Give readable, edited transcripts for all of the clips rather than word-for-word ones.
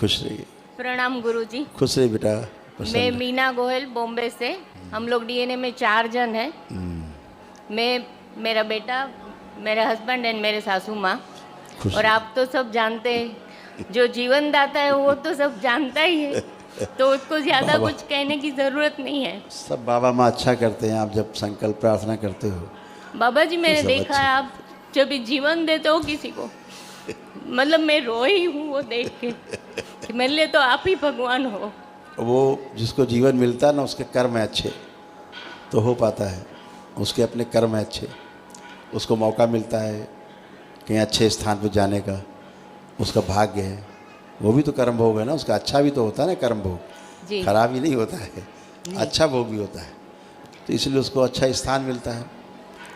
खुश रहिए। प्रणाम गुरुजी। खुश रहिए बेटा। मैं मीना गोयल बॉम्बे से। हम लोग डीएनए में 4 जन हैं। मैं, मेरा बेटा, मेरा हस्बैंड एंड मेरे सासू माँ। और आप तो सब जानते हैं, जो जीवन दाता है वो तो सब जानता ही है, तो उसको ज़्यादा कुछ कहने की ज़रूरत नहीं है। सब बाबा माँ अच्छा करते हैं। आप जब संकल्प प्रार्थना करते हो बाबा जी, मैंने सब देखा है आप जब भी जीवन देते हो किसी को, मतलब मैं रोई हूँ वो देख के कि मेरे लिए तो आप ही भगवान हो। वो जिसको जीवन मिलता है ना, उसके कर्म है अच्छे तो हो पाता है। उसके अपने कर्म है अच्छे, उसको मौका मिलता है कहीं अच्छे स्थान पर जाने का, उसका भाग्य है। वो भी तो कर्म भोग है ना, उसका अच्छा भी तो होता है ना कर्म भोग जी। खराब ही नहीं होता है, अच्छा भोग भी होता है। तो इसलिए उसको अच्छा स्थान मिलता है,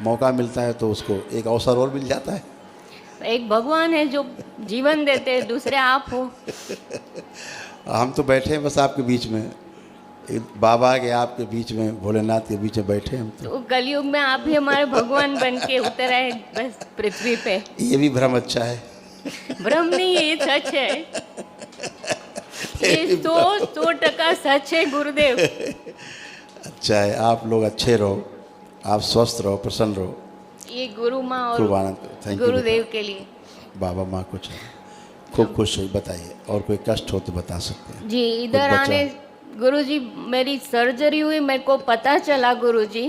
मौका मिलता है, तो उसको एक अवसर और मिल जाता है। एक भगवान है जो जीवन देते हैं, दूसरे आप हो। हम तो बैठे हैं बस आपके बीच में, एक बाबा के आपके बीच में, भोलेनाथ के बीच में बैठे हैं हम तो। तो कलयुग में आप ही हमारे भगवान बन के उतर आए बस पृथ्वी पे। ये भी भ्रम अच्छा है। भ्रम नहीं है, ये सच है। ये 100% सच है गुरुदेव। अच्छा है, आप लोग अच्छे रहो, आप स्वस्थ रहो, प्रसन्न रहो। ये गुरु माँ खूब और आनंद करो। थैंक यू गुरुदेव के लिए। बाबा माँ कुछ है, खूब खुश रहिए। बताइए, और कोई कष्ट हो तो बता सकते हैं। जी, इधर बचा? आने गुरुजी मेरी सर्जरी हुई, मेरे को पता चला गुरुजी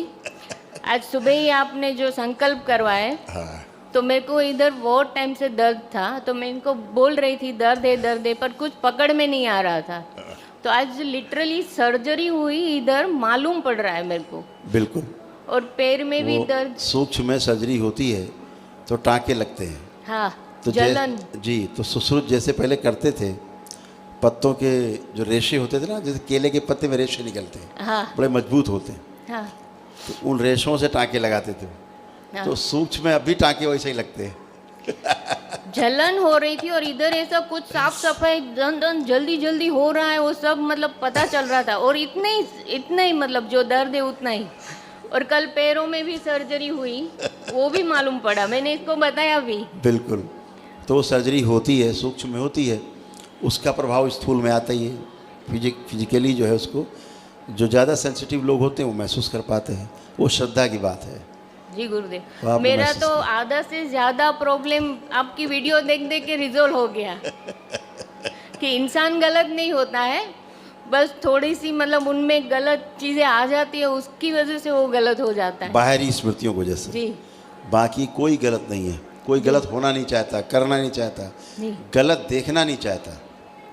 आज सुबह ही आपने जो संकल्प करवाए। हाँ, तो मेरे को इधर बहुत टाइम से दर्द था, तो मैं इनको बोल रही थी दर्द है, पर कुछ पकड़ में नहीं आ रहा था। तो आज लिटरली सर्जरी हुई, इधर मालूम पड़ रहा है मेरे को। बिल्कुल। और पैर में भी दर्द। सूक्ष्म में सर्जरी होती है तो टाँके लगते हैं। हाँ, तो जलन। जी, तो सुश्रुत जैसे पहले करते थे, पत्तों के जो रेशे होते थे ना, जैसे केले के पत्ते में रेशे निकलते हैं, हाँ बड़े मजबूत होते हैं, हाँ तो उन रेशों से टाँके लगाते थे। हाँ। तो सूक्ष्म में अभी टाँके वैसे ही लगते हैं। जलन हो रही थी और इधर ऐसा कुछ साफ सफाई दन जल्दी जल्दी हो रहा है, वो सब मतलब पता चल रहा था। और इतना ही मतलब जो दर्द है उतना ही। और कल पैरों में भी सर्जरी हुई, वो भी मालूम पड़ा, मैंने इसको बताया भी। बिल्कुल। तो वो सर्जरी होती है, सूक्ष्म में होती है, उसका प्रभाव स्थूल में आता ही है। फिजिकली जो है उसको, जो ज़्यादा सेंसिटिव लोग होते हैं वो महसूस कर पाते हैं। वो श्रद्धा की बात है। जी तो गुरुदेव, आपने मेरा महसूस तो किया? आधा से ज़्यादा प्रॉब्लम आपकी वीडियो देख देख के रिजोल्व हो गया कि इंसान गलत नहीं होता है, बस थोड़ी सी मतलब उनमें गलत चीज़ें आ जाती है, उसकी वजह से वो गलत हो जाता है। बाहरी स्मृतियों की वजह से। जी बाकी कोई गलत नहीं है, कोई गलत होना नहीं चाहता, करना नहीं चाहता, जी गलत देखना नहीं चाहता,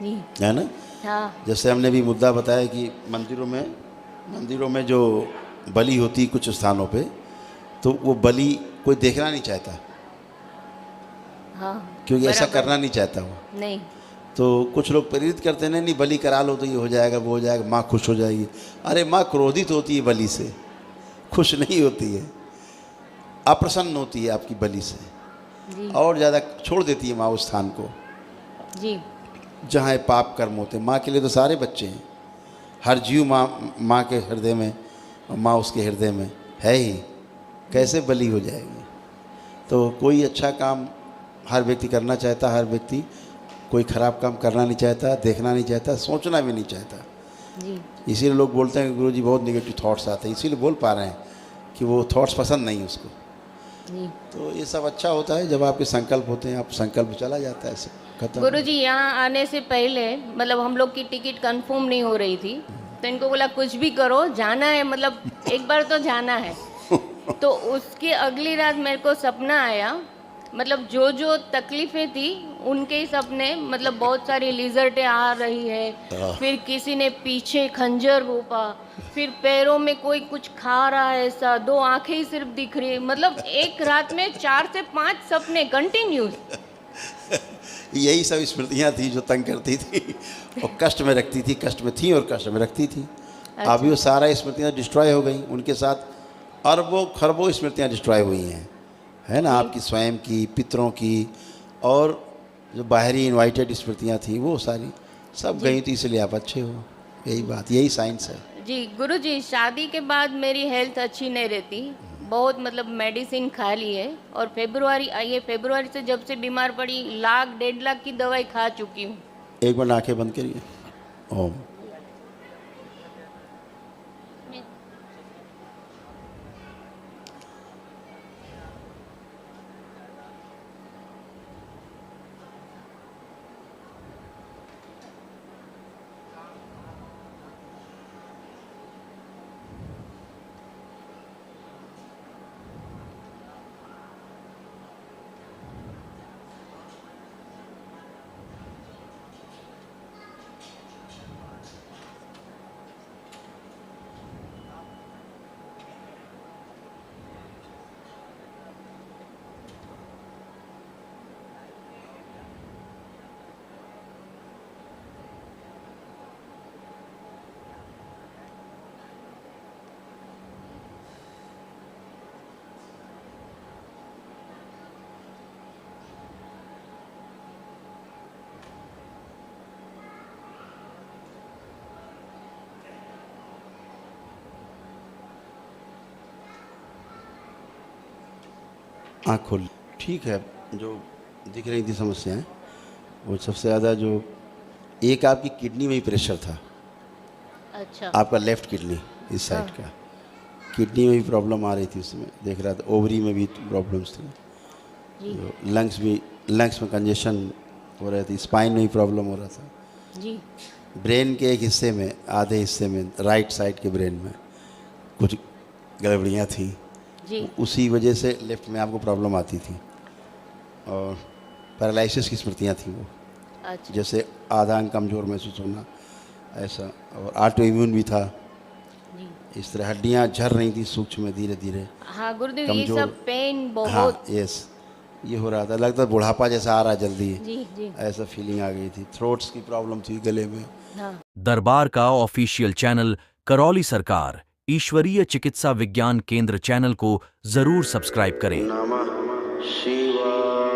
जी। है ना। हाँ जैसे हमने भी मुद्दा बताया कि मंदिरों में जो बलि होती कुछ स्थानों पे, तो वो बलि कोई देखना नहीं चाहता, हाँ, क्योंकि ऐसा बराबर। करना नहीं चाहता वो। नहीं। तो कुछ लोग प्रेरित करते हैं, नहीं बलि करा लो तो ये हो जाएगा, वो हो जाएगा, माँ खुश हो जाएगी। अरे माँ क्रोधित होती है बलि से, खुश नहीं होती है, अप्रसन्न होती है आपकी बलि से, जी और ज़्यादा छोड़ देती है माँ उस स्थान को जी जहाँ ये पाप कर्म होते हैं। माँ के लिए तो सारे बच्चे हैं, हर जीव माँ के हृदय में, और माँ उसके हृदय में है ही, कैसे बलि हो जाएगी। तो कोई अच्छा काम हर व्यक्ति करना चाहता, हर व्यक्ति कोई ख़राब काम करना नहीं चाहता, देखना नहीं चाहता, सोचना भी नहीं चाहता। जी इसीलिए लोग बोलते हैं कि गुरुजी बहुत नेगेटिव थॉट्स आते हैं, इसीलिए बोल पा रहे हैं कि वो थॉट्स पसंद नहीं उसको। जी। तो ये सब अच्छा होता है जब आपके संकल्प होते हैं, आप संकल्प चला जाता है, सब खत्म। गुरुजी यहाँ आने से पहले मतलब हम लोग की टिकट कंफर्म नहीं हो रही थी, तो इनको बोला कुछ भी करो, जाना है, मतलब एक बार तो जाना है। तो उसकी अगली रात मेरे को सपना आया, मतलब जो जो तकलीफ़ें थी उनके ही सपने, मतलब बहुत सारी लिजर्टें आ रही है, फिर किसी ने पीछे खंजर रोपा, फिर पैरों में कोई कुछ खा रहा है, ऐसा 2 आंखें ही सिर्फ दिख रही है, मतलब एक रात में 4 से 5 सपने कंटिन्यूस। यही सब स्मृतियाँ थी जो तंग करती थी और कष्ट में रखती थी, कष्ट में थी और कष्ट में रखती थी। अच्छा। अभी वो सारा स्मृतियाँ डिस्ट्रॉय हो गई, उनके साथ अरबों खरबों स्मृतियाँ डिस्ट्रॉय हुई हैं, है ना। आपकी स्वयं की, पितरों की, और जो बाहरी इनवाइटेड स्मृतियाँ थी वो सारी सब गई थी। इसलिए आप अच्छे हो, यही बात, यही साइंस है। जी गुरुजी, शादी के बाद मेरी हेल्थ अच्छी नहीं रहती, बहुत मतलब मेडिसिन खा ली है, और फरवरी से जब से बीमार पड़ी 1 लाख 1.5 लाख की दवाई खा चुकी हूँ। एक बार आंखें बंद करिए। ओम। आँख खोल। ठीक है, जो दिख रही थी समस्याएं, वो सबसे ज़्यादा जो एक आपकी किडनी में ही प्रेशर था, अच्छा। आपका लेफ्ट किडनी इस साइड का, किडनी में भी प्रॉब्लम आ रही थी उसमें, देख रहा था। ओवरी में भी प्रॉब्लम्स थी, जी जो लंग्स में कंजेशन हो रही थी, स्पाइन में भी प्रॉब्लम हो रहा था। जी ब्रेन के एक हिस्से में, आधे हिस्से में, राइट साइड के ब्रेन में कुछ गड़बड़ियाँ थी, जी उसी वजह से लेफ्ट में आपको प्रॉब्लम आती थी। और पैरालिसिस की स्मृतियाँ थी वो, अच्छा जैसे आधा अंग कमज़ोर महसूस होना ऐसा, और ऑटो इम्यून भी था। जी। इस तरह हड्डियाँ झड़ रही थी सूक्ष्म में, धीरे धीरे हाँ गुरुदेव, ये कमज़ोर। सब पेन हाँ बहुत। यस, ये हो रहा था, लगता है बुढ़ापा जैसा आ रहा है जल्दी, जी जी ऐसा फीलिंग आ गई थी। थ्रोट्स की प्रॉब्लम थी, गले में। हाँ दरबार का ऑफिशियल चैनल करौली सरकार ईश्वरीय चिकित्सा विज्ञान केंद्र चैनल को जरूर सब्सक्राइब करें। नमः शिवाय।